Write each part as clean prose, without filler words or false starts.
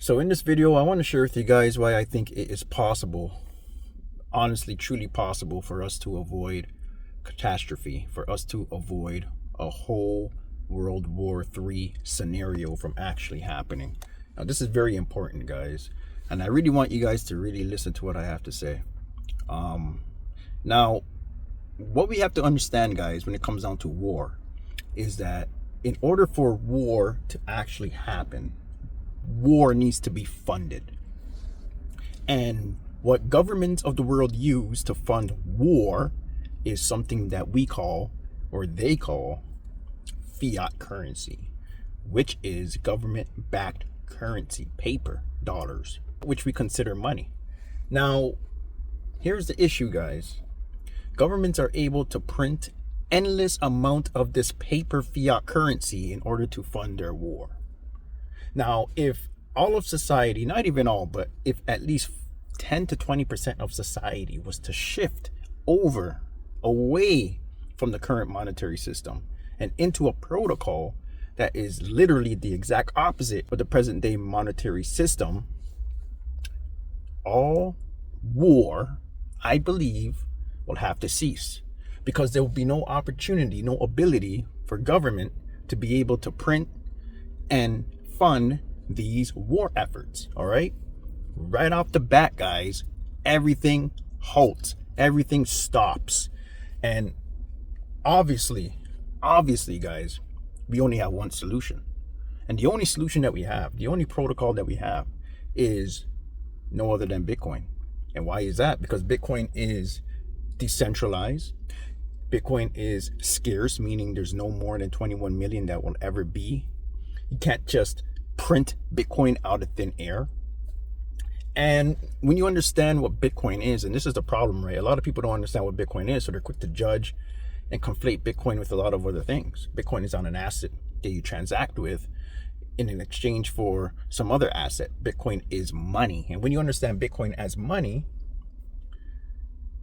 So in this video, I want to share with you guys why I think it is possible, honestly, truly possible for us to avoid catastrophe, for us to avoid a whole World War III scenario from actually happening. Now, this is very important, guys, and I really want you guys to really listen to what I have to say. Now, what we have to understand, guys, when it comes down to war, is that in order for war to actually happen, war needs to be funded. And what governments of the world use to fund war is something that we call, or they call, fiat currency, which is government-backed currency, paper, dollars, which we consider money. Now, here's the issue, guys. Governments are able to print endless amount of this paper fiat currency in order to fund their war. Now, if all of society, not even all, but if at least 10 to 20% of society was to shift away from the current monetary system and into a protocol that is literally the exact opposite of the present day monetary system, all war, I believe, will have to cease, because there will be no opportunity, no ability for government to be able to print and fund these war efforts. All right, right off the bat, guys, everything halts, everything stops. And obviously, guys, we only have one solution, and the only solution that we have, the only protocol that we have, is no other than Bitcoin. And why is that? Because Bitcoin is decentralized. Bitcoin is scarce, meaning there's no more than 21 million that will ever be. You can't just print Bitcoin out of thin air. And when you understand what Bitcoin is, and this is the problem, right? A lot of people don't understand what Bitcoin is, so they're quick to judge and conflate Bitcoin with a lot of other things. Bitcoin is not an asset that you transact with in an exchange for some other asset. Bitcoin is money. And when you understand Bitcoin as money,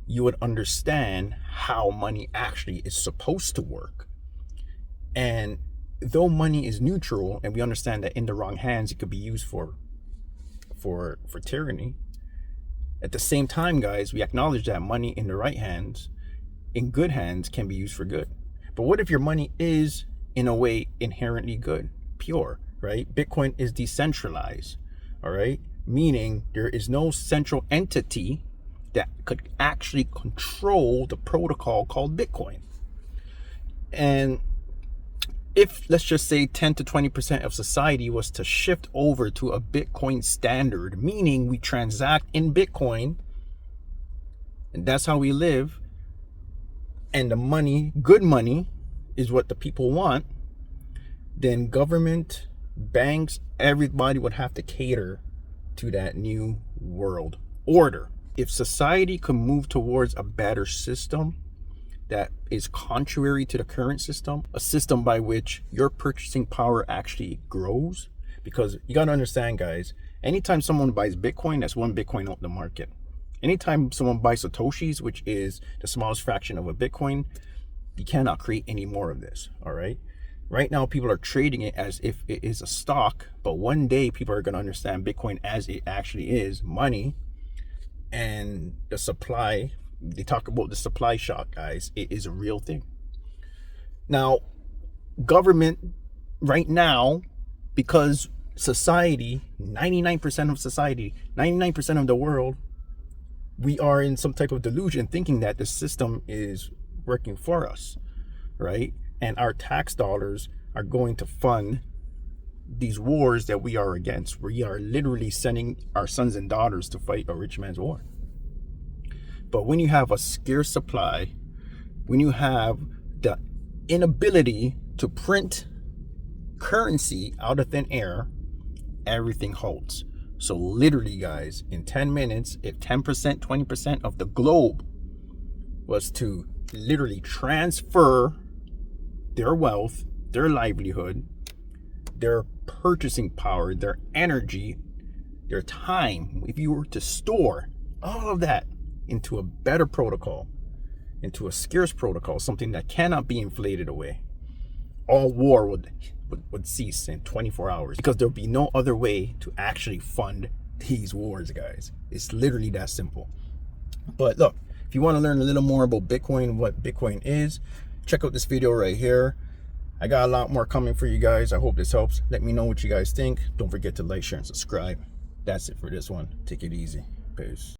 you would understand how money actually is supposed to work. And though money is neutral, and we understand that in the wrong hands it could be used for tyranny, at the same time, guys, we acknowledge that money in the right hands, in good hands, can be used for good. But what if your money is in a way inherently good, pure, right? Bitcoin is decentralized, all right, meaning there is no central entity that could actually control the protocol called Bitcoin. And if, let's just say, 10 to 20% of society was to shift over to a Bitcoin standard, meaning we transact in Bitcoin, and that's how we live, and the money, good money, is what the people want, then government, banks, everybody would have to cater to that new world order. If society could move towards a better system that is contrary to the current system, a system by which your purchasing power actually grows, because you got to understand, guys, anytime someone buys Bitcoin, that's one Bitcoin out the market. Anytime someone buys Satoshis, which is the smallest fraction of a Bitcoin, you cannot create any more of this. All right. Right now, people are trading it as if it is a stock, but one day people are going to understand Bitcoin as it actually is, money. And the supply, they talk about the supply shock, guys. It is a real thing. Now, government right now, because society, 99% of society, 99% of the world, we are in some type of delusion thinking that the system is working for us, right? And our tax dollars are going to fund these wars that we are against. We are literally sending our sons and daughters to fight a rich man's war. But when you have a scarce supply, when you have the inability to print currency out of thin air, everything halts. So literally, guys, in 10 minutes, if 10%, 20% of the globe was to literally transfer their wealth, their livelihood, their purchasing power, their energy, their time, if you were to store all of that into a better protocol, into a scarce protocol, something that cannot be inflated away, all war would would cease in 24 hours, because there'll be no other way to actually fund these wars, guys. It's literally that simple. But look, if you want to learn a little more about Bitcoin, what Bitcoin is, check out this video right here. I got a lot more coming for you guys. I hope this helps. Let me know what you guys think. Don't forget to like, share, and subscribe. That's it for this one. Take it easy. Peace.